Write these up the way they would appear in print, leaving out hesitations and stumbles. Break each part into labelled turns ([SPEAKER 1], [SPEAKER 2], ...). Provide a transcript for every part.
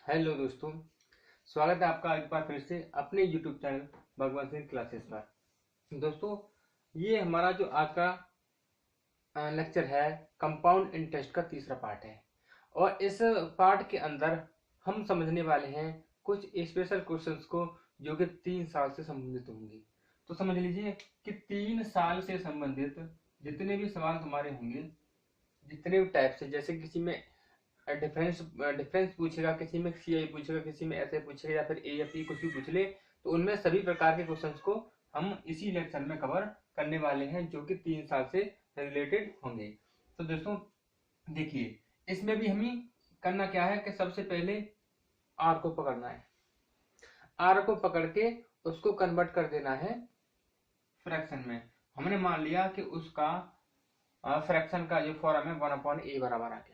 [SPEAKER 1] Hello दोस्तों, स्वागत है आपका एक बार फिर से अपने यूट्यूब चैनल भगवान सिंह क्लासेस पर। दोस्तों, ये हमारा जो आज का लेक्चर है कंपाउंड इंटरेस्ट का तीसरा पार्ट है। और इस पार्ट के अंदर हम समझने वाले हैं कुछ स्पेशल क्वेश्चंस को जो कि 3 साल से संबंधित होंगे। तो समझ लीजिए कि 3 साल से संबंधित जितने भी सवाल तुम्हारे होंगे, जितने भी टाइप से, जैसे किसी में डिफरेंस डिफरेंस पूछेगा, किसी में सीआई पूछेगा, किसी में ऐसे पूछेगा, या फिर ए या पी कुछ भी पूछ ले, तो उनमें सभी प्रकार के क्वेश्चंस को हम इसी लेक्चर में कवर करने वाले हैं जो कि 3 साल से रिलेटेड होंगे। तो दोस्तों देखिए, इसमें भी हमें करना क्या है कि सबसे पहले आर को पकड़ना है। आर को पकड़ के उसको कन्वर्ट कर देना है फ्रैक्शन में। हमने मान लिया कि उसका फ्रैक्शन का जो फॉर्म है 1/a बराबर आ गया।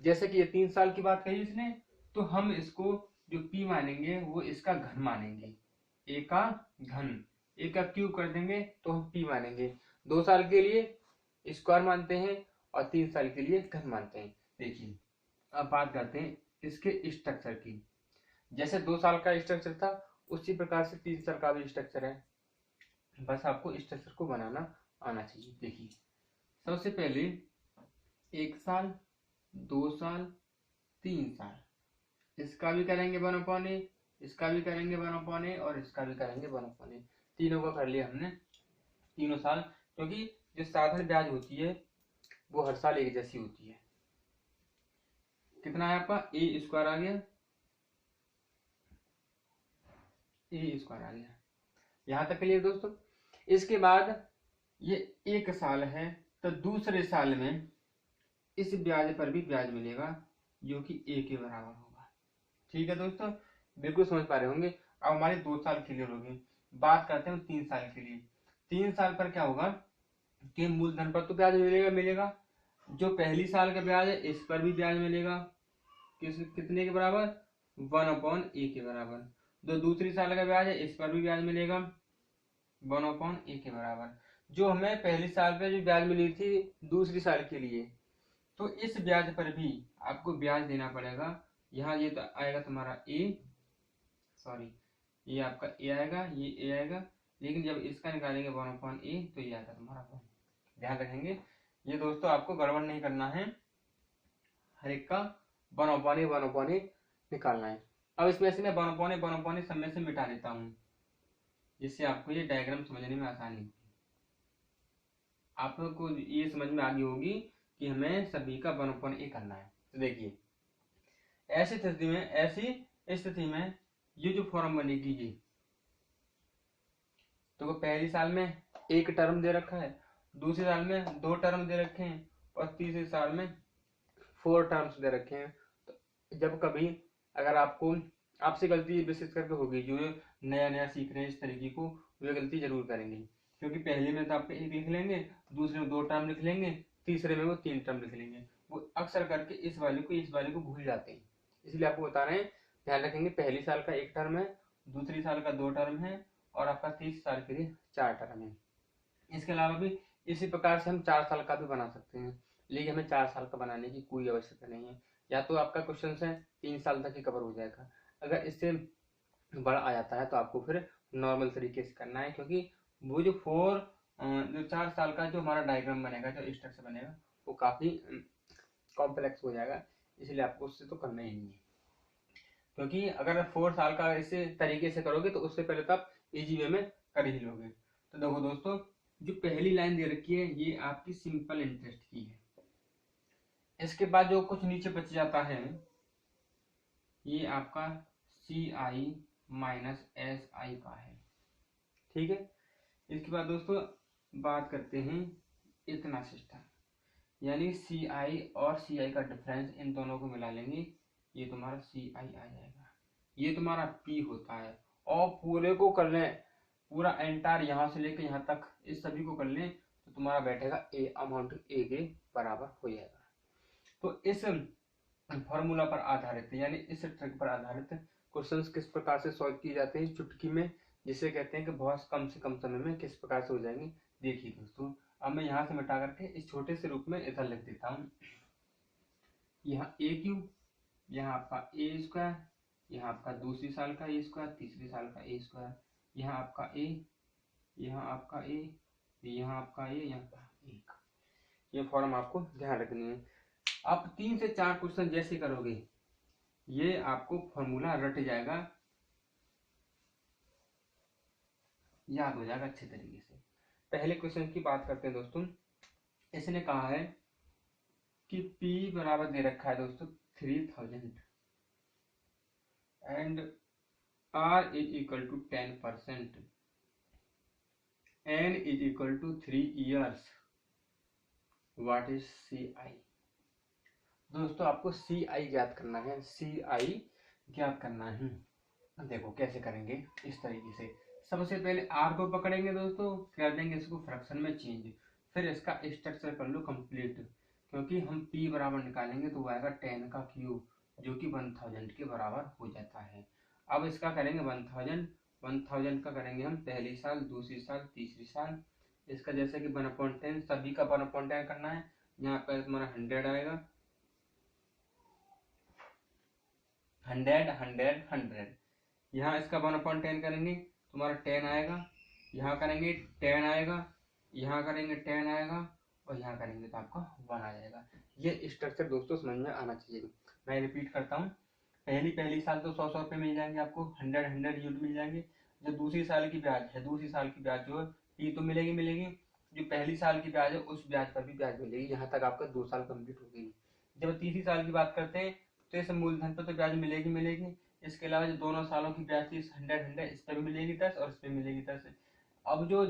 [SPEAKER 1] जैसे कि ये 3 साल की बात कही इसने, तो हम इसको जो p मानेंगे वो इसका घन मानेंगे। ए का घन, ए का क्यूब कर देंगे तो हम p मानेंगे। 2 साल के लिए स्क्वायर मानते हैं और 3 साल के लिए घन मानते हैं। देखिए, अब बात करते हैं इसके स्ट्रक्चर की। जैसे 2 साल का स्ट्रक्चर था उसी प्रकार से 3 साल का भी स्ट्रक्चर है। बस आपको स्ट्रक्चर को बनाना आना चाहिए। देखिए, सबसे पहले 1 साल, 2 साल, 3 साल, इसका भी करेंगे 1/a, इसका भी करेंगे 1/a और इसका भी करेंगे 1/a। तीनों का कर लिया हमने, तीनों साल। क्योंकि जो साधारण ब्याज होती है वो हर साल एक जैसी होती है। कितना है आपका ए स्क्वायर आ गया, ए स्क्वायर आ गया। यहां तक क्लियर दोस्तों। इसके बाद ये 1 साल है, तो दूसरे साल में इस ब्याज पर भी ब्याज मिलेगा जो कि ए के बराबर होगा। ठीक है दोस्तों, बिल्कुल समझ पा रहे होंगे। अब हमारे 2 साल क्लियर हो गए। बात करते हैं 3 साल के लिए। 3 साल पर क्या होगा कि मूलधन पर तो ब्याज मिलेगा मिलेगा, जो पहली साल का ब्याज है इस पर भी ब्याज मिलेगा। कितने के बराबर? 1/a के बराबर। जो दूसरी साल का ब्याज है इस पर भी ब्याज मिलेगा 1/a के बराबर। जो हमें पहली साल पे जो ब्याज मिली थी दूसरी साल के लिए, तो इस ब्याज पर भी आपको ब्याज देना पड़ेगा। यहाँ ये तो आएगा तुम्हारा ए, सॉरी, ये आपका ए आएगा, ये ए आएगा, लेकिन जब इसका निकालेंगे 1/a तो ये आएगा तुम्हारा 1। ध्यान रखेंगे, ये दोस्तों आपको गड़बड़ नहीं करना है, हर एक का 1/a निकालना है। अब इसमें से मैं 1/a सब में से मिटा देता हूँ, जिससे आपको ये डायग्राम समझने में आसानी होगी। आप लोग को ये समझ में आ गई होगी कि हमें सभी का 1/a करना है। तो देखिए, ऐसी स्थिति में ये जो फॉर्म बनेगी, ये तो पहली साल में एक टर्म दे रखा है, दूसरे साल में 2 टर्म दे रखे हैं और तीसरे साल में 4 टर्म्स दे रखे हैं। तो जब कभी अगर आपको आपसे गलती विशेष करके होगी, जो नया नया सीख रहे हैं इस तरीके को, वे गलती जरूर करेंगे। क्योंकि पहले में तो आप एक लिख लेंगे, दूसरे में 2 टर्म लिख लेंगे, तीसरे में वो 3 टर्म लिख लेंगे। वो अक्सर करके इस वाले को भूल जाते हैं। इसलिए आपको बता रहे हैं, ध्यान रखेंगे, पहली साल का 1 टर्म है, दूसरी साल का 2 टर्म है और आपका 30 साल के लिए 4 टर्म है। इसके अलावा भी इसी प्रकार से हम 4 साल का भी बना सकते हैं, लेकिन हमें 4 साल का बनाने की कोई आवश्यकता नहीं है। या तो आपका क्वेश्चन है 3 साल तक ही कवर हो जाएगा। अगर इससे बड़ा आ जाता है तो आपको फिर नॉर्मल तरीके से करना है, क्योंकि वो जो 4 साल का जो हमारा डायग्राम बनेगा, जो स्ट्रक्चर बनेगा, वो काफी कॉम्प्लेक्स हो जाएगा। इसलिए आपको उससे तो करना ही नहीं है। क्योंकि अगर 4 साल का इसे तरीके से करोगे तो उससे पहले तो आप इजी वे में कर ही लोगे। तो देखो दोस्तों, जो पहली लाइन दे रखी है ये आपकी सिंपल इंटरेस्ट की है। इसके बाद जो कुछ नीचे बच जाता है ये आपका CI माइनस SI का है। ठीक है। इसके बाद दोस्तों बात करते हैं इतना सिस्टम, यानी CI और CI का डिफरेंस, इन दोनों को मिला लेंगे, ये तुम्हारा CI आ जाएगा। ये तुम्हारा P होता है। और पूरे को कर लें, पूरा एंटायर यहाँ से लेकर यहाँ तक इस सभी को कर लें तो तुम्हारा बैठेगा A अमाउंट A के बराबर हो जाएगा। तो इस फॉर्मूला पर आधारित, यानी इस ट्रिक पर आधारित क्वेश्चंस किस प्रकार से सॉल्व किए जाते हैं चुटकी में, जिसे कहते हैं कि बहुत कम से कम समय में किस प्रकार से हो जाएंगे। देखिए दोस्तों, अब मैं यहाँ से मिटा करके इस छोटे से रूप में इधर लिख देता हूँ। यहाँ A क्यूब यहाँ आपका ए स्क्वायर, यहाँ आपका दूसरी साल का ए स्क्वायर, तीसरी साल का ए स्क्वायर, यहाँ आपका ए, यहाँ आपका ए, यहाँ आपका ए, यहाँ का 1। ये फॉर्म आपको ध्यान रखनी है। आप 3 से 4 क्वेश्चन जैसे करोगे ये आपको फॉर्मूला रट जाएगा, याद हो जाएगा अच्छे तरीके से। पहले क्वेश्चन की बात करते हैं दोस्तों। इसने कहा है कि P बराबर दे रखा है दोस्तों 3000 and R is equal to 10%, N is equal to 3 years, what is CI। दोस्तों आपको CI ज्ञात करना है, CI ज्ञात करना है। देखो कैसे करेंगे, इस तरीके से सबसे पहले R को पकड़ेंगे दोस्तों, कर देंगे इसको फ्रैक्शन में चेंज, फिर इसका स्ट्रक्चर कर लो कंप्लीट, क्योंकि हम P बराबर निकालेंगे तो वो आएगा 10 का क्यूब जो कि 1000 के बराबर हो जाता है। अब इसका करेंगे 1000 का करेंगे हम पहली साल, दूसरी साल, तीसरी साल। इसका जैसे कि 1/10 सभी का 1/10 करना है। यहाँ पर तुम्हारा 100 आएगा, 100 यहाँ इसका 1/10 करेंगे तुम्हारा 10 आएगा, यहाँ करेंगे 10 आएगा, यहाँ करेंगे 10 आएगा, और यहाँ करेंगे तो आपका 1 आ जाएगा। ये स्ट्रक्चर दोस्तों समझ में आना चाहिए। मैं रिपीट करता हूँ, पहली साल तो 100 रुपये मिल जाएंगे आपको, 100 यूनिट मिल जाएंगे। जो दूसरी साल की ब्याज है, दूसरी साल की ब्याज जो है P तो मिलेगी, जो पहली साल की ब्याज है उस ब्याज पर भी ब्याज मिलेगी। यहाँ तक आपका 2 साल कंप्लीट हो गई। जब तीसरी साल की बात करते हैं तो इस मूलधन पर तो ब्याज मिलेगी। इसके अलावा जो दोनों सालों की ब्याज थी 100 इस पर भी मिलेगी 10 और इस पर मिलेगी 10। अब जो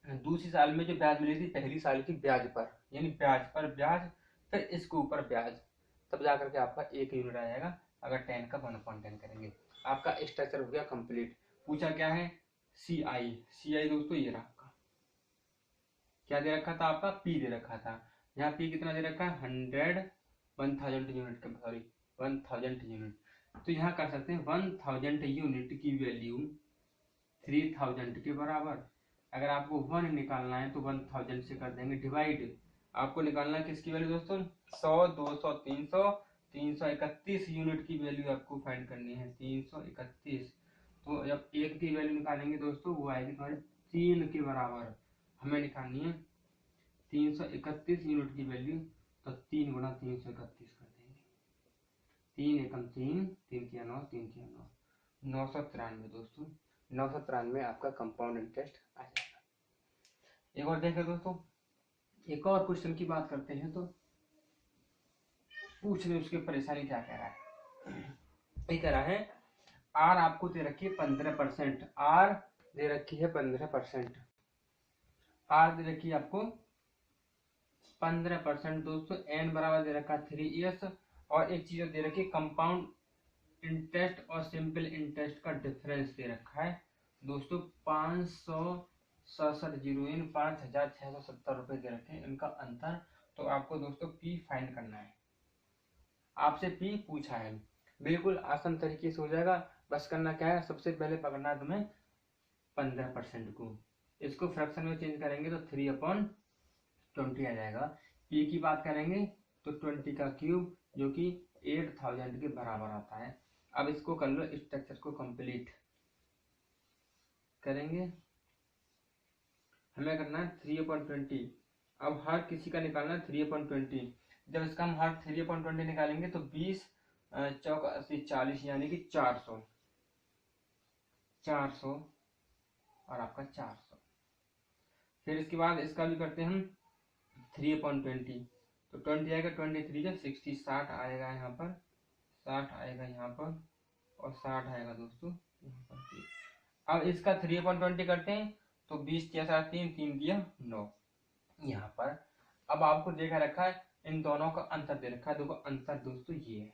[SPEAKER 1] दूसरी साल में जो ब्याज मिली थी पहली साल की ब्याज पर, यानी ब्याज पर ब्याज, फिर इसके ऊपर ब्याज, तब जाकर के आपका 1 यूनिट आ जाएगा। अगर 10 का 1/10 करेंगे, आपका स्ट्रक्चर हो गया कंप्लीट। पूछा क्या है, CI दोस्तों ये रहा आपका, क्या दे रखा था आपका, P दे रखा था। यहाँ P कितना दे रखा है, 1000 यूनिट का, सॉरी 1000 यूनिट। तो यहाँ कर सकते हैं 1000 यूनिट की वैल्यू 3000 के बराबर। अगर आपको 1 निकालना है तो 1000 से कर देंगे डिवाइड। आपको निकालना है किसकी वैल्यू दोस्तों, 100, 200, 300, 331 यूनिट की वैल्यू आपको फाइंड करनी है, 331। तो जब 1 की वैल्यू निकालेंगे दोस्तों वो आएगी तुम्हारे 3 के बराबर। हमें निकालनी है 331 यूनिट की वैल्यू, तो 3 गुणा 331 कर देंगे। 3 एकम 3, 3 किया 9, 3 किया 9, 993 दोस्तों, 993 आपका कंपाउंड इंटरेस्ट आ जाएगा। एक और देखें दोस्तों, एक और क्वेश्चन की बात करते हैं तो पूछ रहे उसकी परेशानी क्या कह रहा है। ये कह रहा है R आपको दे रखी है 15%, R दे रखी है 15%, R दे रखी है आपको 15% दोस्तों। N बराबर दे रखा है 3 years, और एक चीज दे रखी है कंपाउंड इंटरेस्ट और सिंपल इंटरेस्ट का डिफरेंस दे रखा है दोस्तों 567 रुपए दे रखे हैं, इनका अंतर। तो आपको दोस्तों P फाइंड करना है, आपसे P पूछा है, बिल्कुल आसान तरीके से हो जाएगा। बस करना क्या है, सबसे पहले पकड़ना है तुम्हें 15% को, इसको फ्रैक्शन में चेंज करेंगे तो 3/20 आ जाएगा। P की बात करेंगे तो 20 का क्यूब जो कि 8000 के बराबर आता है। अब इसको कर लो, स्ट्रक्चर को कंप्लीट करेंगे। हमें करना है 3/20। अब हर किसी का निकालना है 3/20। जब इसका हम हर 3/20 निकालेंगे तो 20 चौक 80 40 यानी कि 400 और आपका 400। फिर इसके बाद इसका भी करते हैं हम 3/20, तो 20 आएगा, 23 का 60, 60 आएगा यहाँ पर, 60 आएगा यहाँ पर, और 60 आएगा दोस्तों यहाँ पर। अब इसका 3/20 करते हैं तो 20 किया 7, 3 किया 9 यहाँ पर। अब आपको देखा रखा है इन दोनों का अंतर दे रखा है, देखो अंतर दोस्तों ये है,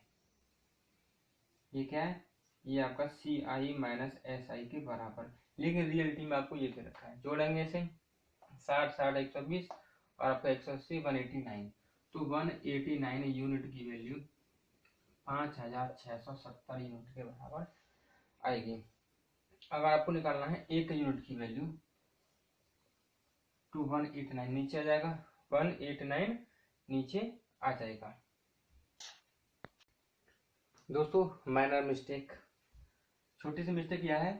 [SPEAKER 1] ये क्या है, ये आपका CI माइनस SI के बराबर, लेकिन रियलिटी में आपको ये दे रखा है। जोड़ेंगे इसे 60, 60, 120 और आपका 180, 189, तो 189 यूनिट की वैल्यू 5670 यूनिट के बराबर आएगी। अगर आपको निकालना है 1 यूनिट की वैल्यू तो 189 नीचे आ जाएगा, 189 नीचे आ जाएगा। दोस्तों माइनर मिस्टेक, छोटी सी मिस्टेक यह है,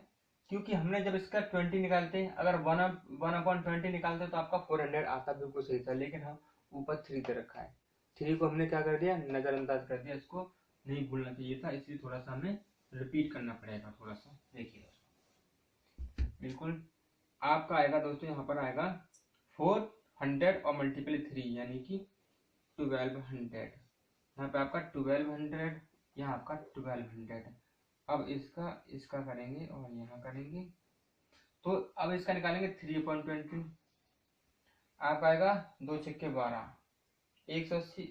[SPEAKER 1] क्योंकि हमने जब इसका 20 निकालते हैं, अगर 1/20 निकालते हैं तो आपका 400 आता, बिल्कुल सही था, लेकिन हम ऊपर 3 दे रखा है, 3 को हमने क्या कर दिया, नजरअंदाज कर दिया, इसको नहीं भूलना चाहिए था, इसलिए थोड़ा सा हमें रिपीट करना पड़ेगा थोड़ा सा। देखिए दोस्तों, बिल्कुल आपका आएगा दोस्तों, यहाँ पर आएगा 400 और मल्टीपल 3 यानी कि 1200, यहाँ पे आपका 1200, यहाँ आपका 1200। अब इसका करेंगे और यहाँ करेंगे, तो अब इसका निकालेंगे 3/20, आप आएगा 2 छक्के 12, 180,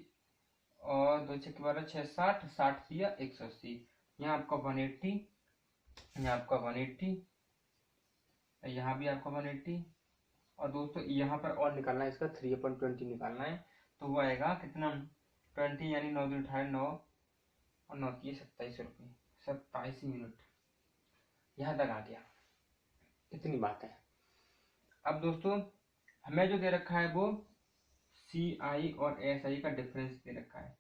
[SPEAKER 1] और 2 छक्के 12 6 60, 60 दिया 180, यहाँ आपका 180, यहाँ आपका 180, यहाँ भी आपका 180, और दोस्तों यहाँ पर और निकालना है, इसका 3/20 निकालना है, तो वो आएगा कितना, 20 यानी 9 दिन 18, 9 और 9 की 27 रुपये, 27 यूनिट, यहाँ तक आ गया, इतनी बात है। अब दोस्तों हमें जो दे रखा है वो CI और SI का डिफरेंस दे रखा है,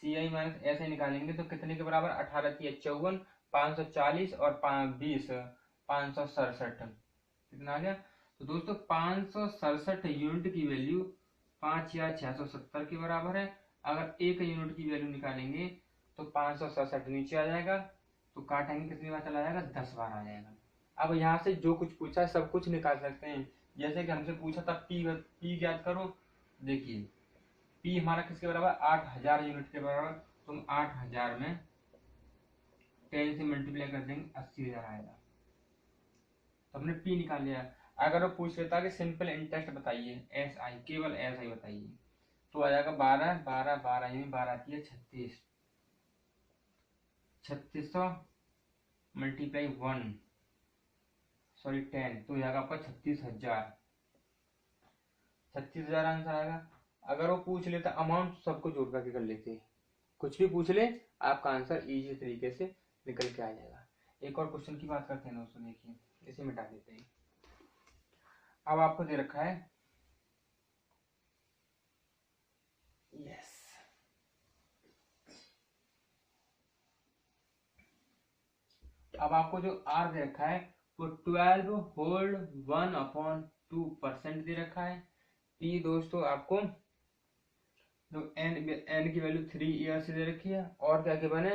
[SPEAKER 1] CI माइनस SI निकालेंगे तो कितने के बराबर, 18 की 54, 540 और 20 567, कितना आ गया, तो दोस्तों 567 यूनिट की वैल्यू 5,670 के बराबर है। अगर 1 यूनिट की वैल्यू निकालेंगे तो 567 नीचे आ जाएगा, तो काटेंगे कितनी बार चला जाएगा, 10 बार आ जाएगा। अब यहाँ से जो कुछ पूछा है सब कुछ निकाल सकते हैं, जैसे कि हमसे पूछा था पी ज्ञात करो, देखिए पी हमारा किसके बराबर, 8000 यूनिट के बराबर, तुम 8000 में 10 से मल्टीप्लाई कर देंगे, 80,000 आएगा, तो हमने पी निकाल लिया। अगर वो पूछ लेता कि सिंपल इंटरेस्ट बताइए, SI, केवल SI बताइए, तो आ जाएगा 12 12 12 यानी 12 आती है 36, 3600 मल्टीप्लाई 10, तो हो जाएगा आपका 36,000, 36,000 आंसर आएगा। अगर वो पूछ लेता अमाउंट, सबको जोड़ करके कर लेते, कुछ भी पूछ ले आपका आंसर इजी तरीके से निकल के आ जाएगा। एक और क्वेश्चन की बात करते हैं दोस्तों, देखिए इसे मिटा देते हैं। अब आपको दे रखा है, यस, अब आपको जो R दे रखा है वो 12 होल्ड 1/2% दे रखा है। P दोस्तों आपको जो n की वैल्यू 3 ईयर से दे रखी है, और क्या के बने,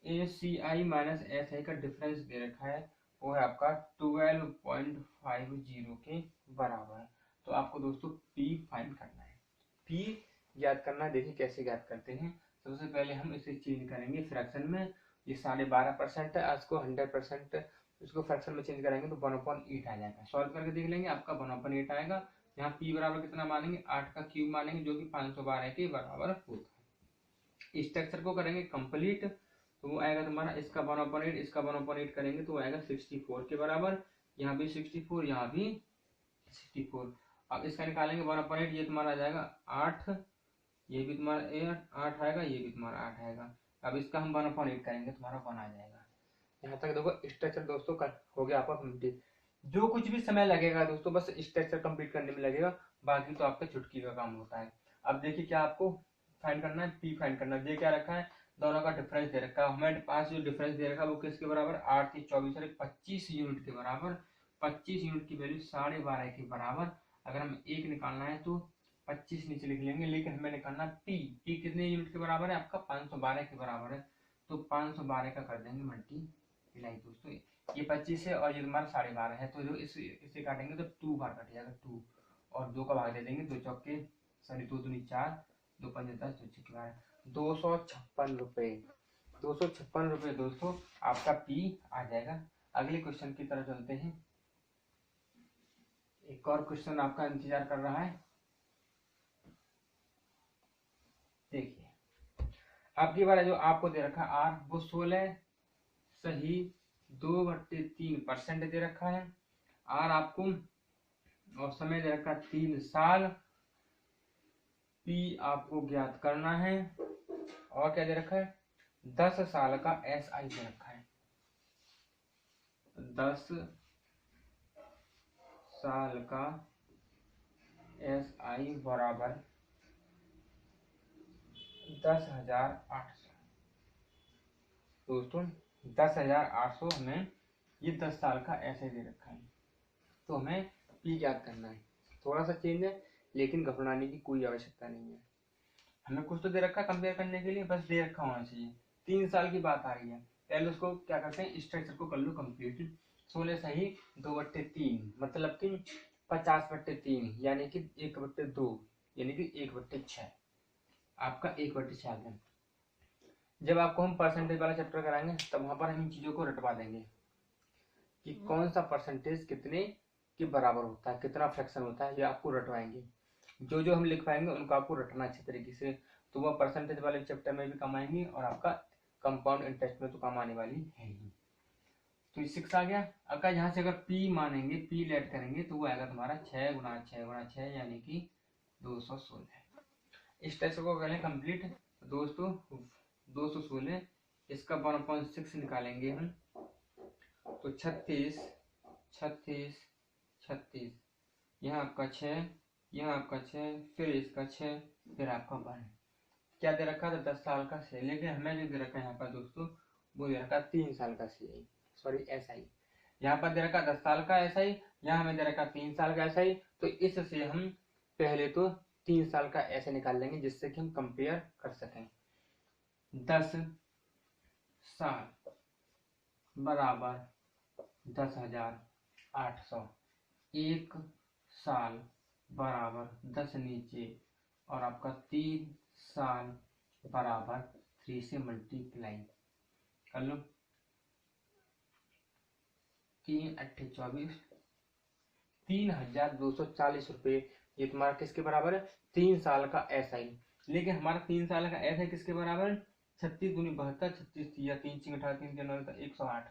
[SPEAKER 1] ACI माइनस SI का डिफरेंस दे रखा है, वो है आपका 12.50 के बराबर। तो आपको दोस्तों P फाइंड करना है, P ज्ञात करना है। देखिए कैसे ज्ञात करते हैं, सबसे पहले हम इसे चेंज करेंगे फ्रैक्शन में, ये 12.5% है, आज को 100% इसको फ्रैक्शन में चेंज करेंगे तो 1/8 आ जाएगा। सॉल्व करके देख लेंगे, आपका 1/8 आएगा। यहाँ P बराबर कितना मानेंगे, 8 का क्यूब मानेंगे, जो कि 512 के बराबर होता है। स्ट्रक्चर को करेंगे कंप्लीट, तो वो आएगा तुम्हारा, इसका 1/8 इसका 1/8 करेंगे तो वो आएगा 64 के बराबर, यहाँ भी 64, यहाँ भी 64। अब इसका निकालेंगे 1/8, ये तुम्हारा आ जाएगा 8, ये भी तुम्हारा 8 आएगा, ये भी तुम्हारा 8 आएगा। अब इसका हम 1/8 करेंगे, तुम्हारा 1 आ जाएगा। यहाँ तक देखो स्ट्रक्चर दोस्तों हो गया आपका कंप्लीट। जो कुछ भी समय लगेगा दोस्तों बस स्ट्रक्चर कंप्लीट करने में लगेगा, बाकी तो आपका चुटकी का काम होता है। अब देखिए क्या आपको फाइंड करना है, पी फाइंड करना है। ये क्या रखा है, दोनों का डिफरेंस दे रखा है, हमारे पास जो डिफरेंस दे रखा है वो किसके बराबर, 8 की 24 अरे 25 यूनिट के बराबर। 25 यूनिट की वैल्यू 12.5 के बराबर। अगर हम एक निकालना है तो 25 नीचे लिख लेंगे, लेकिन हमें निकालना पी। पी कितने यूनिट के बराबर है, आपका 512 के बराबर है, तो 512 का कर देंगे मल्टीप्लाई दोस्तों। ये 25 है और ये तुम्हारा 12.5 है, तो जो इसे काटेंगे तो 2 बार कट जाएगा 2, और 2 का भाग दे देंगे, 2 चौके 2 दूनी 4, 2 पंजे 10, 2 छक्के 12, 256 रुपये। 256 रुपये दोस्तों आपका पी आ जाएगा। अगले क्वेश्चन की तरफ चलते हैं, एक और क्वेश्चन आपका इंतजार कर रहा है। देखिए अब की बार जो आपको दे रखा आर वो 16 सही 2/3% दे रखा है। आर आपको और समय दे रखा 3 साल। पी आपको ज्ञात करना है, और क्या दे रखा है, 10 साल का SI दे रखा है। 10 साल का SI बराबर 10,800। दोस्तों 10,800 हमें ये 10 साल का ऐसे दे रखा है, तो हमें पी याद करना है। थोड़ा सा चेंज है लेकिन घबराने की कोई आवश्यकता नहीं है। हमें कुछ तो दे रखा है कंपेयर करने के लिए, बस दे रखा होना चाहिए। 3 साल की बात आ रही है, पहले उसको क्या करते हैं, स्ट्रक्चर को कर लो कंप्लीट। 16 सही 2/3 मतलब कि 50/3 यानी कि 1/2 यानी कि 1/6 आपका 1/6 है। जब आपको हम परसेंटेज वाला चैप्टर कराएंगे तब वहां पर हम इन चीजों को रटवा देंगे कि कौन सा परसेंटेज कितने के बराबर होता है, कितना फ्रैक्शन होता है, ये आपको रटवाएंगे। जो जो हम लिख पाएंगे उनको आपको रटना अच्छे तरीके से, तो वह परसेंटेज वाले चैप्टर में भी काम आएंगी और आपका कंपाउंड इंटरेस्ट में तो काम आने वाली है ही। तो 6 आ गया। अगर यहाँ से अगर पी मानेंगे, पी लेट करेंगे तो वो आएगा तुम्हारा 6 गुना 6 गुना 6 यानी कि 216। इस टेस्ट को करें कंप्लीट दोस्तों। 216 इसका 1/6 निकालेंगे हम तो 36 36 36, यहाँ आपका 6, यहाँ आपका 6, फिर इसका 6, फिर आपका 1। क्या दे रखा था 10 साल का से, लेकिन हमें जो दे रखा है यहाँ पर दोस्तों वो दे रखा 3 साल का से, सॉरी ऐसा ही। यहाँ पर दे रखा 10 साल का ऐसा ही, यहाँ हमें दे रखा 3 साल का ऐसा ही। तो इससे हम पहले तो 3 साल का ऐसे निकाल लेंगे जिससे कि हम कंपेयर कर सकें। 10 साल बराबर 10,800, 1 साल बराबर 10 नीचे और आपका 3 साल बराबर 3 से मल्टीप्लाई कर लो। 3 8 24, 3,240 रुपये ये तुम्हारा किसके बराबर है, 3 साल का ऐसा ही। लेकिन हमारा 3 साल का ऐसा किसके बराबर है, 36 दूनी 72, 36 या 3 चिंग 18 3 9 108।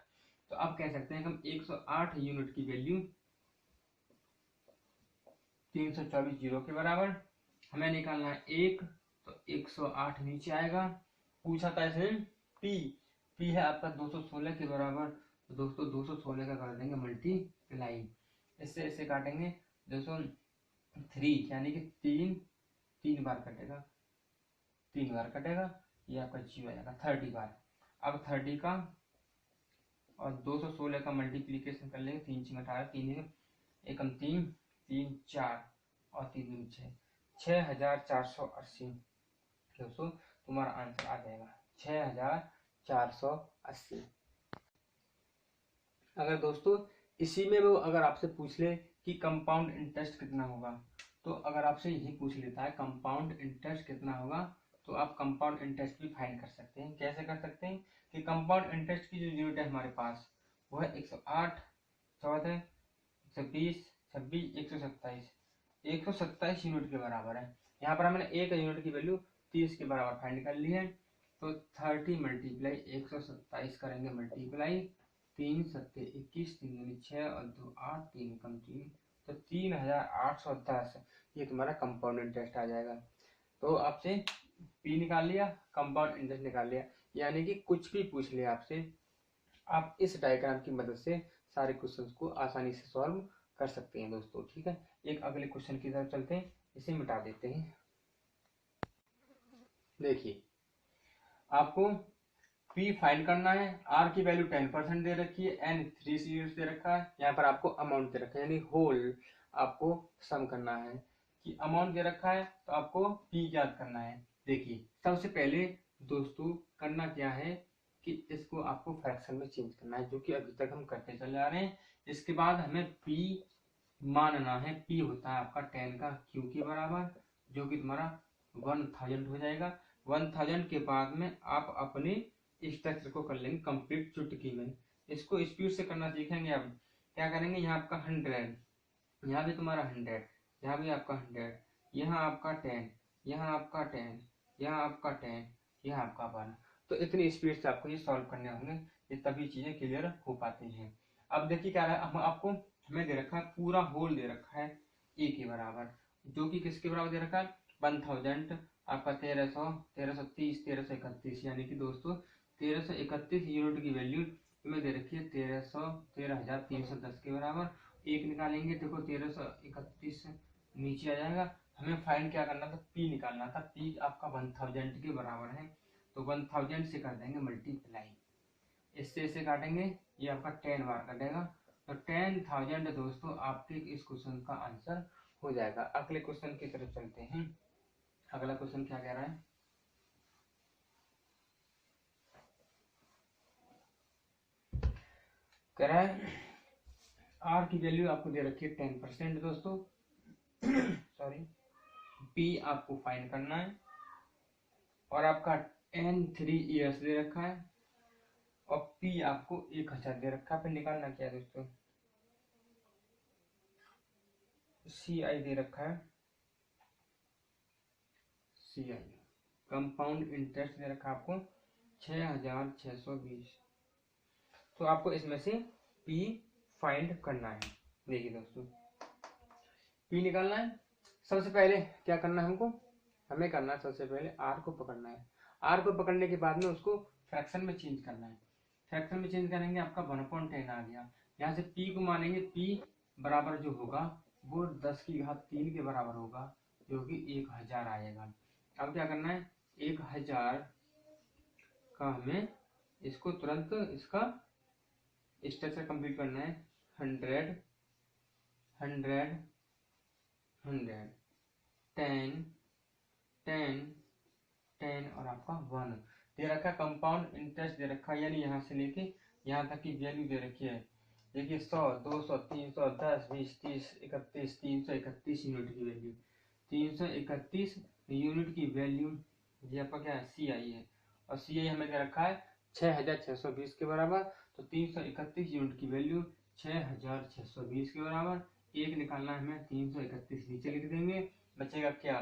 [SPEAKER 1] तो अब कह सकते हैं कि हम 108 यूनिट की वैल्यू 324 जीरो के बराबर हमें निकालना है 1, तो 108 नीचे आएगा। पूछा था इसने पी, पी है आपका 216 के बराबर, तो दोस्तों 216 का कर देंगे मल्टीप्लाई, इससे इससे काटेंगे 203 यानी कि 3 बार कटेगा, 3 बार कटेगा, ये आपका जीरो आ जाएगा 30 बार। अब 30 का और 216 का मल्टीप्लीकेशन कर लेंगे, 3 6 18, 3 एकम 3 3 4 और 3 6, 6,480 दोस्तों तुम्हारा आंसर आ जाएगा 6,480। अगर दोस्तों इसी में वो अगर आपसे पूछ ले कि कंपाउंड इंटरेस्ट कितना होगा, तो अगर आपसे यही पूछ लेता है कंपाउंड इंटरेस्ट कितना होगा, तो आप कंपाउंड इंटरेस्ट भी फाइंड कर सकते हैं। कैसे कर सकते हैं कि कंपाउंड इंटरेस्ट की जो यूनिट है हमारे पास वो है 108, 14, 120, 26, 127, 127 यूनिट के बराबर है। यहाँ पर हमने एक यूनिट की वैल्यू 30 के बराबर फाइंड कर ली है, तो 30 मल्टीप्लाई 127 करेंगे मल्टीप्लाई 3 7 21, 3 6 और 2 8, 3 कम 3, तो 3,810 ये तुम्हारा कंपाउंड इंटरेस्ट आ जाएगा। तो आपसे पी निकाल लिया, कंपाउंड इंटरेस्ट निकाल लिया, यानी कि कुछ भी पूछ ले आपसे, आप इस डायग्राम की मदद से सारे क्वेश्चंस को आसानी से सॉल्व कर सकते हैं दोस्तों। ठीक है, एक अगले क्वेश्चन की तरफ चलते हैं, इसे मिटा देते हैं। देखिए आपको पी फाइंड करना है, आर की वैल्यू 10% दे रखी है, एन 3 सीरीज दे रखा है, यहाँ पर आपको अमाउंट दे रखा है यानी होल आपको सम करना है कि अमाउंट दे रखा है, तो आपको पी याद करना है। देखिए सबसे पहले दोस्तों करना क्या है कि इसको आपको फ्रैक्शन में चेंज करना है, जो कि अभी तक हम करते चले आ रहे हैं। इसके बाद हमें पी मानना है, पी होता है आपका 10 का क्यू के बराबर, जो कि तुम्हारा 1000 हो जाएगा। 1000 के बाद में आप अपने स्ट्रक्चर को कर लेंगे कंप्लीट चुटकी में। इसको स्पीड से करना सीखेंगे। अब क्या करेंगे, यहाँ आपका 100, यहाँ भी तुम्हारा 100, यहाँ भी आपका 100, यहाँ आपका 10, यहाँ आपका 10, यहाँ आपका 10, यहाँ आपका 1। तो इतनी स्पीड से आपको ये सॉल्व करने होंगे, ये तभी चीजें क्लियर हो पाती हैं। अब देखिए क्या रहा, हम आपको हमें दे रखा है पूरा होल दे रखा है ए के बराबर, जो कि किसके बराबर दे रखा है 1000 आपका 1300, 1330, 1331, यानी कि दोस्तों 1331 यूनिट की वैल्यू में दे रखी है 13,310 के बराबर। एक निकालेंगे, देखो 1331 नीचे आ जाएगा। हमें फाइंड क्या करना था, पी निकालना था। पी आपका 1000 के बराबर है, तो 1000 से कर देंगे मल्टीप्लाई। इससे इसे काटेंगे, ये आपका 10 बार कटेगा, तो 10,000 दोस्तों आपके इस क्वेश्चन का आंसर हो जाएगा। अगले क्वेश्चन की तरफ चलते हैं। अगला क्वेश्चन क्या कह रहा है, कह रहा है आर की वैल्यू आपको दे रखी है 10% दोस्तों सॉरी, पी आपको फाइंड करना है और आपका एन 3 ईयर्स दे रखा है और पी आपको 1000 दे रखा है। फिर निकालना क्या है दोस्तों, सी आई दे रखा है, सी आई कंपाउंड इंटरेस्ट दे रखा है आपको 6620। तो आपको इसमें से पी फाइंड करना है। देखिए दोस्तों, पी निकालना है। सबसे पहले क्या करना है हमको, हमें करना है सबसे पहले आर को पकड़ना है। आर को पकड़ने के बाद में उसको फ्रैक्शन में चेंज करना है। फ्रैक्शन में चेंज करेंगे, आपका 1/10 आ गया। यहाँ से पी को मानेंगे, पी बराबर जो होगा वो 10 की घात 3 के बराबर होगा, जो कि 1000 आएगा। अब क्या करना है, 1000 का हमें इसको तुरंत इसका स्ट्रक्चर कंप्लीट करना है। 100 100 100 10 10 10 और आपका 1 दे रखा। कंपाउंड इंटरेस्ट दे रखा, यानी यहाँ से लेके यहाँ तक की वैल्यू दे रखी है। देखिए 100 200 300 10 20 30 31 331 यूनिट की वैल्यू, 331 यूनिट की वैल्यू, ये आपका क्या है, सी आई है। और सी आई हमें दे रखा है 6620 के बराबर। तो 331 यूनिट की वैल्यू 6620 के बराबर। एक निकालना है हमें, 331 नीचे लिख देंगे, बचेगा क्या,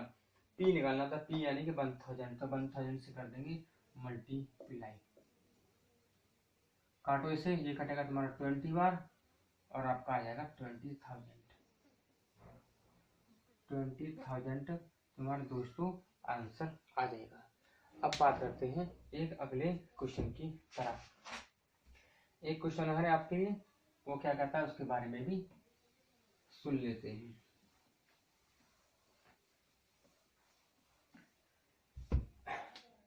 [SPEAKER 1] पी निकालना था, पी यानी कि 1000। तो 1000 से कर देंगे मल्टीप्लाई, काटो इसे, ये कटेगा तुम्हारा 20 बार और आपका आ जाएगा 20,000 तुम्हारे दोस्तों आंसर आ जाएगा। अब बात करते हैं एक अगले क्वेश्चन की तरफ। एक क्वेश्चन है आपके लिए, वो क्या कहता है उसके बारे में भी सुन लेते हैं।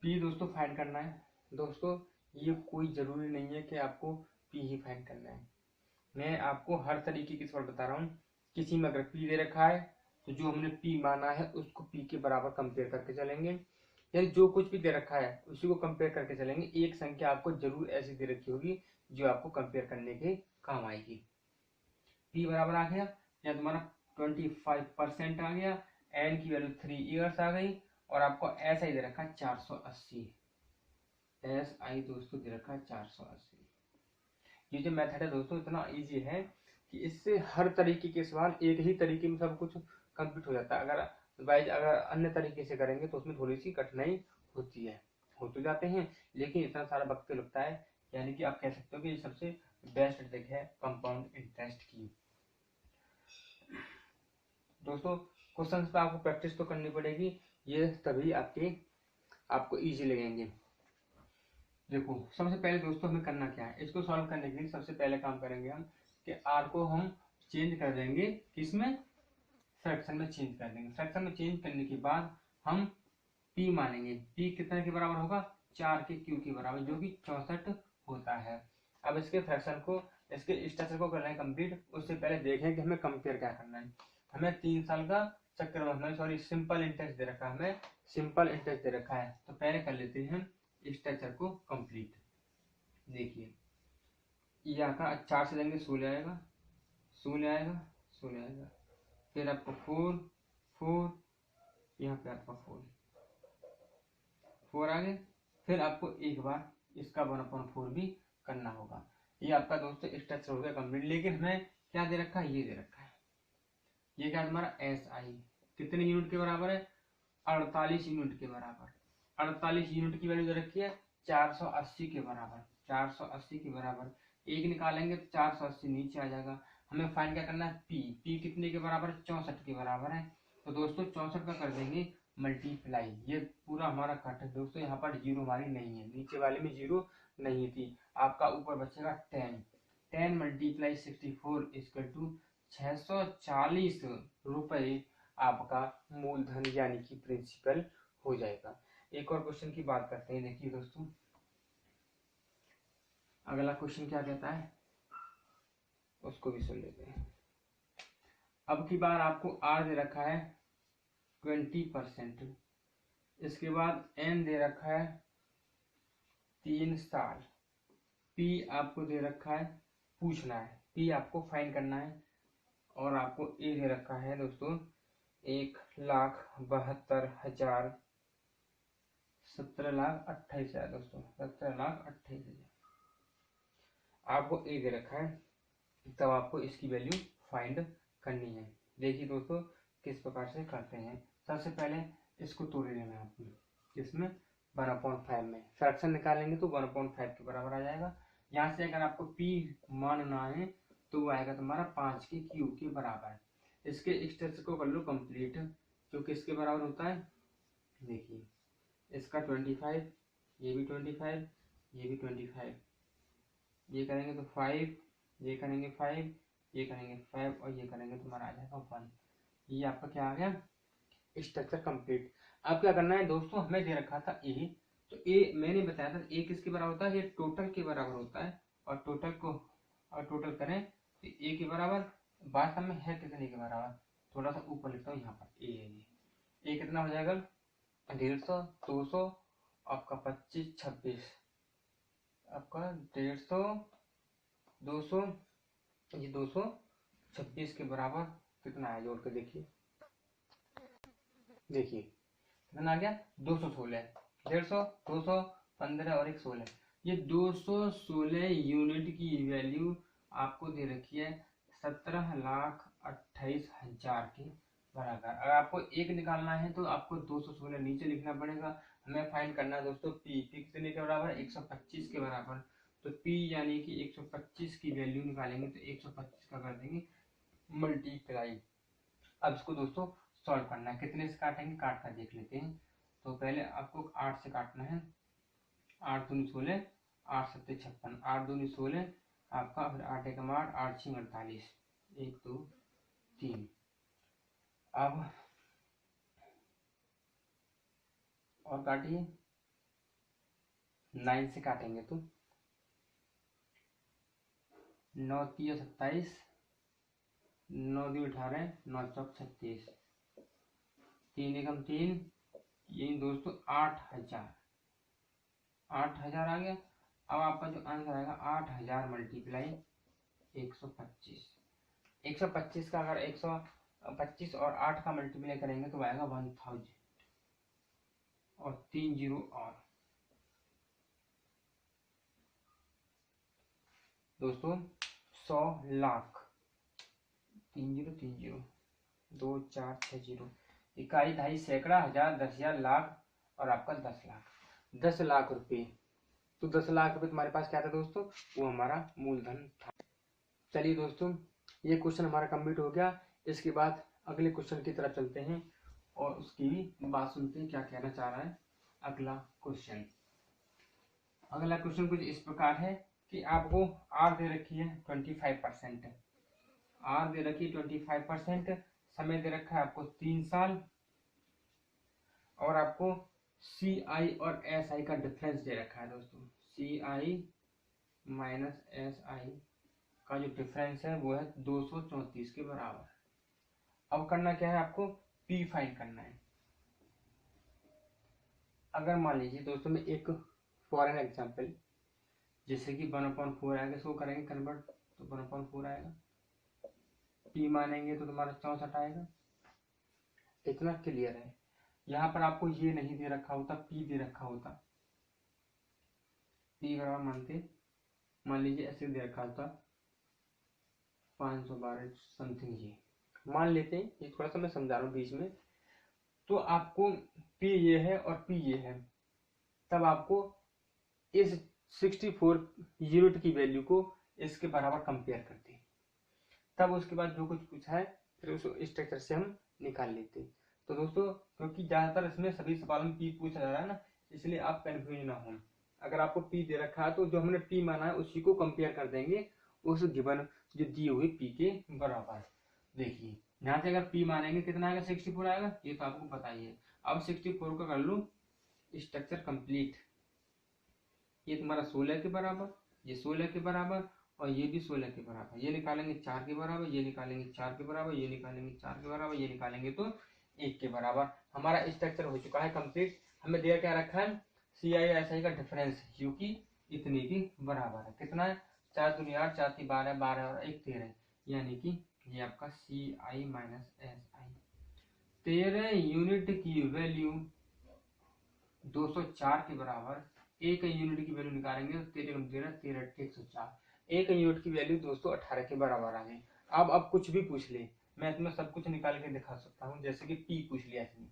[SPEAKER 1] पी दोस्तों फाइंड करना है। दोस्तों ये कोई जरूरी नहीं है कि आपको पी ही फाइंड करना है, मैं आपको हर तरीके की सवाल बता रहा हूँ। किसी में अगर पी दे रखा है तो जो हमने पी माना है उसको पी के बराबर कंपेयर करके चलेंगे, यानी जो कुछ भी दे रखा है उसी को कंपेयर करके चलेंगे। एक संख्या आपको जरूर ऐसी दे रखी होगी जो आपको कंपेयर करने के काम आएगी। पी बराबर आ गया, या तुम्हारा 25% आ गया, एन की वैल्यू 3 ईयर्स आ गई और आपको ऐसा ही दे रखा है 480, एस आई दोस्तों दे रखा है 480। ये जो मेथड है दोस्तों इतना इजी है कि इससे हर तरीके के सवाल एक ही तरीके में सब कुछ कंप्लीट हो जाता है। अगर अन्य तरीके से करेंगे तो उसमें थोड़ी सी कठिनाई होती है, हो तो जाते हैं लेकिन इतना सारा वक्त लगता है। यानी कि आप कह सकते हो कि ये सबसे बेस्ट ट्रिक है कंपाउंड इंटरेस्ट की। दोस्तों क्वेश्चंस पे आपको प्रैक्टिस तो करनी पड़ेगी, ये तभी आपको इजी लगेंगे। देखो सबसे पहले दोस्तों हमें करना क्या है, इसको सॉल्व करने के लिए सबसे पहले काम करेंगे हम कि आर को हम चेंज कर देंगे, किसमें, फ्रैक्शन में चेंज कर देंगे। फ्रैक्शन में चेंज करने के बाद हम पी मानेंगे, पी कितने के बराबर होगा, 4 के क्यू के बराबर, जो कि 64 होता है। अब इसके फ्रैक्शन को, इसके स्ट्रक्चर को करना है कंप्लीट, उससे पहले देखें कि हमें कंपेयर क्या करना है। हमें 3 साल का चक्रवृद्धि सॉरी सिंपल इंटरेस्ट दे रखा है, हमें सिंपल इंटरेस्ट दे रखा है। तो पहले कर लेते हैं स्ट्रक्चर को कंप्लीट। देखिए ये आका 4 से देंगे 16 आएगा, 16 आएगा, 16 आएगा, फिर आपको 4 4 यहाँ पे आपका 4 आगे, फिर आपको एक बार इसका 1/4 भी करना होगा। ये आपका दोस्तों स्ट्रक्चर हो गया कंप्लीट। लेकिन हमें क्या दे रखा है, ये दे रखा है, ये क्या हमारा एस आई कितने यूनिट के बराबर है, 48 यूनिट के बराबर। 48 यूनिट की वैल्यू दे रखी है 480 के बराबर, 480 के बराबर। एक निकालेंगे तो 480 नीचे आ जाएगा। हमें फाइंड क्या करना है, पी कितने के बराबर, 64 के बराबर है। तो दोस्तों 64 का कर देंगे मल्टीप्लाई, ये पूरा हमारा कट है दोस्तों, यहाँ पर जीरो हमारी नहीं है, नीचे वाले में जीरो नहीं थी। आपका ऊपर बचेगा 10 मल्टीप्लाई 64 इक्वल टू 640 रुपए आपका मूलधन यानी कि प्रिंसिपल हो जाएगा। एक और क्वेश्चन की बात करते हैं। देखिए दोस्तों अगला क्वेश्चन क्या कहता है उसको भी सुन लेते हैं। अब की बार आपको आर दे रखा है 20%, इसके बाद एन दे रखा है 3 साल, पी आपको दे रखा है, पूछना है पी आपको फाइंड करना है, और आपको ए दे रखा है दोस्तों 1,72,000 17,28,000 दोस्तों 17,28,000 आपको ए दे रखा है। तब आपको इसकी वैल्यू फाइंड करनी है। देखिए दोस्तों किस प्रकार से करते हैं। सबसे पहले इसको तोड़ लेना है आपको, इसमें 1/5 में फ्रैक्शन निकालेंगे तो 1/5 के बराबर आ जाएगा। यहाँ से अगर आपको पी मानना है तो वो आएगा तुम्हारा 5 के क्यूब के बराबर। इसके स्टेप्स को कर लो कंप्लीट, जो किसके बराबर होता है। देखिए इसका 25, ये भी 25, ये भी 25, ये करेंगे तो 5, ये करेंगे 5, ये करेंगे 5 और ये करेंगे तुम्हारा आ जाएगा 1। ये आपका क्या आ गया स्ट्रक्चर कंप्लीट। अब क्या करना है दोस्तों, हमें दे रखा था ए, तो ए मैंने बताया था ए किसके बराबर होता है, ये टोटल के बराबर होता है। और टोटल को और टोटल करें तो ए के बराबर वास्तव में है कितने के बराबर, थोड़ा सा ऊपर लिखता हूँ यहाँ पर ए कितना हो जाएगा 150, 200 आपका 25, 26 आपका 150, 200 ये 226 के बराबर कितना है जोड़ के देखिए। देखिए कितना आ गया 216, 150, 200, 15 और 1 16। ये 216 यूनिट की वैल्यू आपको दे रखी है 17,28,000 के बराबर। अगर आपको एक निकालना है तो आपको 216 नीचे लिखना पड़ेगा। हमें फाइंड करना है दोस्तों पी कितने के बराबर 125 के बराबर। तो P यानी कि 125 की वैल्यू निकालेंगे तो 125 का कर देंगे मल्टीप्लाई। अब इसको दोस्तों सॉल्व करना है, कितने से काटेंगे काट कर देख लेते हैं। तो पहले आपको 8 से काटना है, 8 दूनी 16, 8 सत्ते 56, 8 दूनी 16 आपका, फिर 8 एक 8, 8 6 48, 1 2 3। अब और काटिए 9 से काटेंगे तो 9 3 27, 9 2 18, 9 4 36, 3 एकम 3, यही दोस्तों 8,000 आ गया। अब आपका जो आंसर आएगा 8,000 मल्टीप्लाई 125। 125 का अगर 125 और 8 का मल्टीप्लाई करेंगे तो आएगा 1000 और 3 जीरो और दोस्तों 100 लाख 3030 2 4 6 0 इकाई ढाई सैकड़ा हजार 10,000 लाख और आपका 10 लाख 10 लाख रुपए। तो 10 लाख रुपए तुम्हारे पास क्या था दोस्तों, वो हमारा मूलधन था। चलिए दोस्तों ये क्वेश्चन हमारा कंप्लीट हो गया। इसके बाद अगले क्वेश्चन की तरफ चलते हैं और उसकी भी बात सुनते हैं क्या कहना चाह रहा है अगला क्वेश्चन। अगला क्वेश्चन कुछ इस प्रकार है कि आपको आर दे रखी है 25%, आर दे रखी है 25%, समय दे रखा है आपको 3 साल, और आपको सी आई और एस आई का डिफरेंस दे रखा है दोस्तों। सी आई माइनस एस आई का जो डिफरेंस है वो है 234 के बराबर। अब करना क्या है, आपको पी फाइंड करना है। अगर मान लीजिए दोस्तों में एक फॉर एन एग्जाम्पल जैसे कि 1/4 आएगा, इसको करेंगे कन्वर्ट तो 1/4 आएगा, पी मानेंगे तो तुम्हारा 64 आएगा। इतना क्लियर है। यहाँ पर आपको ये नहीं दे रखा होता, पी दे रखा होता, पी बराबर मानते मान लीजिए ऐसे दे रखा होता 512 समथिंग, ये मान लेते हैं, ये थोड़ा सा मैं समझा रहा हूँ बीच में। तो आपको पी ये है और पी ये है, तब आपको इस 64 यूनिट की वैल्यू को इसके बराबर कंपेयर करते हैं, तब उसके बाद जो कुछ पूछा है फिर उस स्ट्रक्चर से हम निकाल लेते हैं। तो दोस्तों क्योंकि ज्यादातर इसमें सभी सवालों में पी पूछा जा रहा है ना, इसलिए आप कंफ्यूज ना हो। अगर आपको पी दे रखा है तो जो हमने पी माना है उसी को कंपेयर कर देंगे उस गिवन जो दिए हुए पी के बराबर। देखिए यहाँ से अगर पी मानेंगे कितना आएगा 64 आएगा, ये तो आपको पता ही है। अब 64 का कर लो स्ट्रक्चर कंप्लीट, ये तुम्हारा 16 के बराबर, ये 16 के बराबर और ये भी 16 के बराबर। ये निकालेंगे 4 के बराबर, ये निकालेंगे 4 के बराबर, ये निकालेंगे 4 के बराबर, ये निकालेंगे तो 1 के बराबर। हमारा स्ट्रक्चर हो चुका है कंप्लीट। हमें दिया क्या रखा है, CI/SI का डिफरेंस क्यू की इतने की बराबर है। कितना है, 4 दूनी 8, 4 3 12, 12 और 1 13, यानी कि ये आपका CI-SI। 13 यूनिट की वैल्यू 204 के बराबर। एक यूनिट की वैल्यू निकालेंगे तो 13 13 13 104। एक यूनिट की वैल्यू 218 के बराबर आ गई। अब कुछ भी पूछ ले, मैं तुम्हें सब कुछ निकाल के दिखा सकता हूँ। जैसे कि पी पूछ लिया, इसने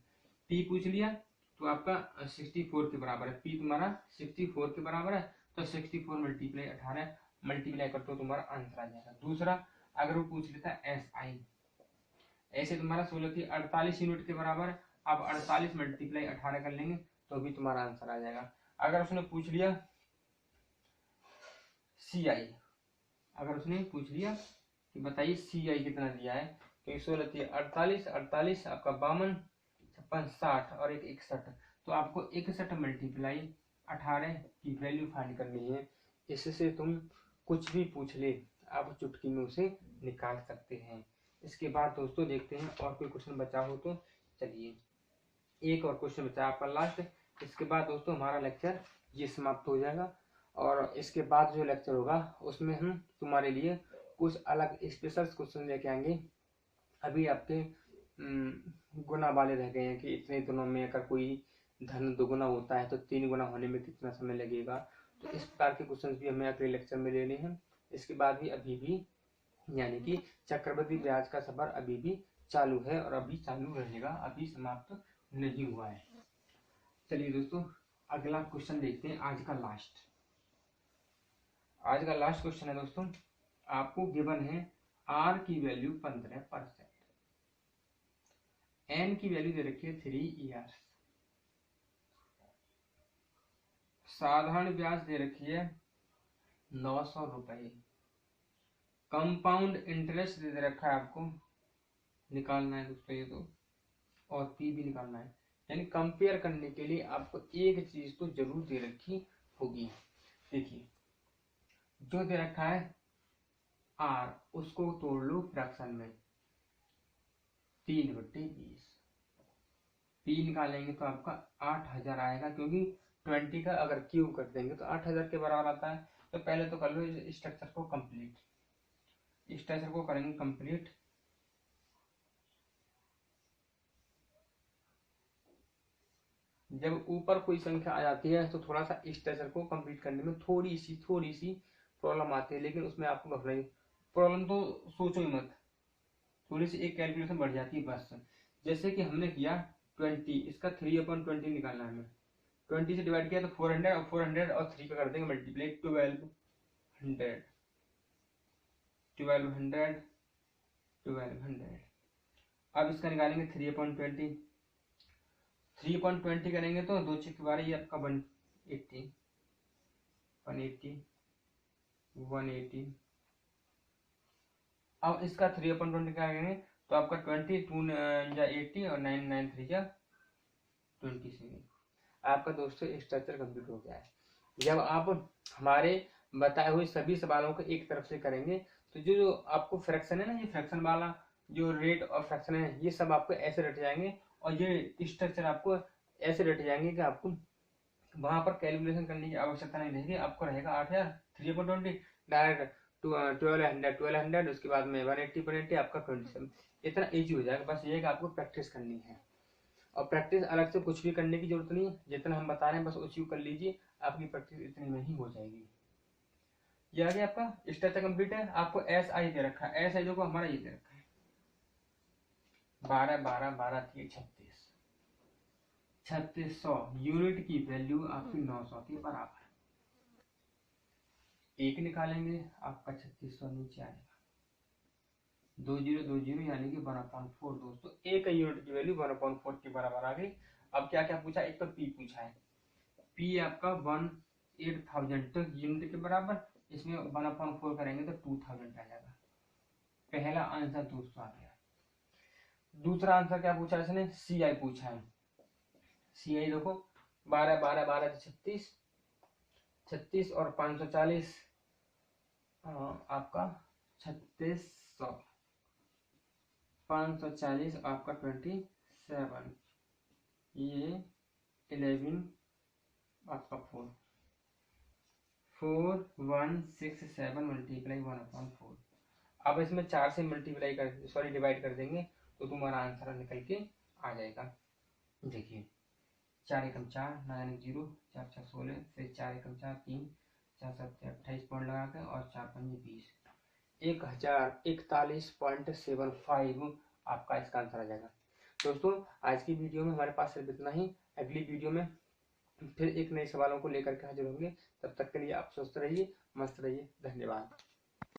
[SPEAKER 1] पी पूछ लिया तो आपका 64 के बराबर है। पी तुम्हारा 64 के बराबर है, तो 64 मल्टीप्लाई 18 मल्टीप्लाई करते हो तुम्हारा आंसर आ जाएगा। दूसरा अगर वो पूछ लेता SI, ऐसे तुम्हारा 16 की 48 यूनिट के बराबर। अब 48 मल्टीप्लाई 18 कर लेंगे तो भी तुम्हारा आंसर आ जाएगा। अगर उसने पूछ लिया CI, अगर उसने पूछ लिया कि बताइए CI कितना दिया है, तो 16 थी 48, 48 आपका 52, 56, 60 और एक 61, तो आपको 61 मल्टीप्लाई 18 की वैल्यू फाइंड करनी है। इससे तुम कुछ भी पूछ ले आप चुटकी में उसे निकाल सकते हैं। इसके बाद दोस्तों देखते हैं और कोई क्वेश्चन बचा हो तो। चलिए एक और क्वेश्चन बचा आपका लास्ट। इसके बाद दोस्तों हमारा लेक्चर ये समाप्त हो जाएगा और इसके बाद जो लेक्चर होगा उसमें हम तुम्हारे लिए कुछ अलग स्पेशल क्वेश्चन लेके आएंगे। अभी आपके गुना वाले रह गए हैं कि इतने दिनों में अगर कोई धन दुगुना होता है तो 3 गुना होने में कितना समय लगेगा। तो इस प्रकार के क्वेश्चन भी हमें अगले लेक्चर में लेने हैं। इसके बाद भी अभी भी यानी कि चक्रवृद्धि ब्याज का सफर अभी भी चालू है और अभी चालू रहेगा, अभी समाप्त नहीं हुआ है। चलिए दोस्तों अगला क्वेश्चन देखते हैं। आज का लास्ट क्वेश्चन है दोस्तों। आपको गिवन है R की वैल्यू 15%, N की वैल्यू दे रखी है 3 ईयर्स, साधारण ब्याज दे रखी है 900 रुपये, कंपाउंड इंटरेस्ट दे रखा है आपको, निकालना है दोस्तों ये तो, और P भी निकालना है। यानी कंपेयर करने के लिए आपको एक चीज तो जरूर दे रखी होगी। देखिए जो दे रखा है R, उसको तोड़ लो फ्रैक्शन में, 3/20। P निकालेंगे तो आपका 8000 आएगा, क्योंकि 20 का अगर क्यूब कर देंगे तो 8000 के बराबर आता है। तो पहले तो कर लो इस स्ट्रक्चर को कंप्लीट, स्ट्रक्चर को करेंगे कंप्लीट। जब ऊपर कोई संख्या आ जाती है तो थोड़ा सा स्ट्रक्चर को कंप्लीट करने में थोड़ी सी प्रॉब्लम आती है, लेकिन उसमें आपको घबराइए, प्रॉब्लम तो सोचो ही मत, थोड़ी सी एक कैलकुलेशन बढ़ जाती है बस। जैसे कि हमने किया 20, इसका 3/20 निकालना है। हमें 20 से डिवाइड किया तो 400 और 400 और 3 का कर देंगे मल्टीप्लाई, 1200। अब इसका निकालेंगे 3/20, 3/20 करेंगे तो 2 6 12, ये आपका 180, 180। अब इसका 3/20 क्या करेंगे तो आपका 20, 2 या 80 और 9 9 3 या 27। आपका दोस्तों स्ट्रक्चर कंप्लीट हो गया है। जब आप हमारे बताए हुए सभी सवालों को एक तरफ से करेंगे तो जो आपको फ्रैक्शन है ना, ये फ्रैक्शन वाला जो रेट और फ्रैक्शन है, ये सब आपको ऐसे रट जाएंगे और ये स्ट्रक्चर आपको ऐसे रट जाएंगे कि आपको वहां पर कैलकुलेशन करने की आवश्यकता नहीं रहेगी। आपको रहेगा 8000, 3/20 डायरेक्ट 1200, उसके बाद में 180 आपका 27। इतना इजी हो जाएगा। बस ये है कि आपको प्रैक्टिस करनी है, और प्रैक्टिस अलग से कुछ भी करने की जरूरत नहीं है। जितना हम बता रहे हैं बस उसी को कर लीजिए, आपकी प्रैक्टिस इतनी में ही हो जाएगी। ये आगे आपका स्ट्रक्चर कंप्लीट है। आपको SI दे रखा है, SI जो को हमारा ये दे रखा है 12 12 12 36, 3600 यूनिट की वैल्यू आपकी 900 के बराबर। एक निकालेंगे आपका 3600 नीचे आएगा, 20 यानी कि 1/4 दोस्तों। एक यूनिट की वैल्यू 1/4 के बराबर आ गई। अब क्या क्या पूछा, एक तो P पूछा है, P आपका 18,000 यूनिट के बराबर, इसमें 1/4 करेंगे तो 2000 आ जाएगा। पहला आंसर दोस्तों आ गया। दूसरा आंसर क्या पूछा इसने, CI पूछा है। CI देखो 12 12 12 36 और 540, आपका 3600, 540 आपका 27, ये 11 आपका 4167 मल्टीप्लाई 1/4। अब इसमें 4 से मल्टीप्लाई कर डिवाइड कर देंगे तो तुम्हारा आंसर निकल के आ जाएगा। देखिए 4 एकम 4, 9 0, 4 6 16, फिर 4 एकम 4 3, 4 7 28 पॉइंट लगा के और 4 5 20, 1041.75 आपका इसका आंसर आ जाएगा। दोस्तों आज की वीडियो में हमारे पास सिर्फ इतना ही। अगली वीडियो में फिर एक नए सवालों को लेकर के हाजिर होंगे। तब तक के लिए आप स्वस्थ रहिए, मस्त रहिए। धन्यवाद।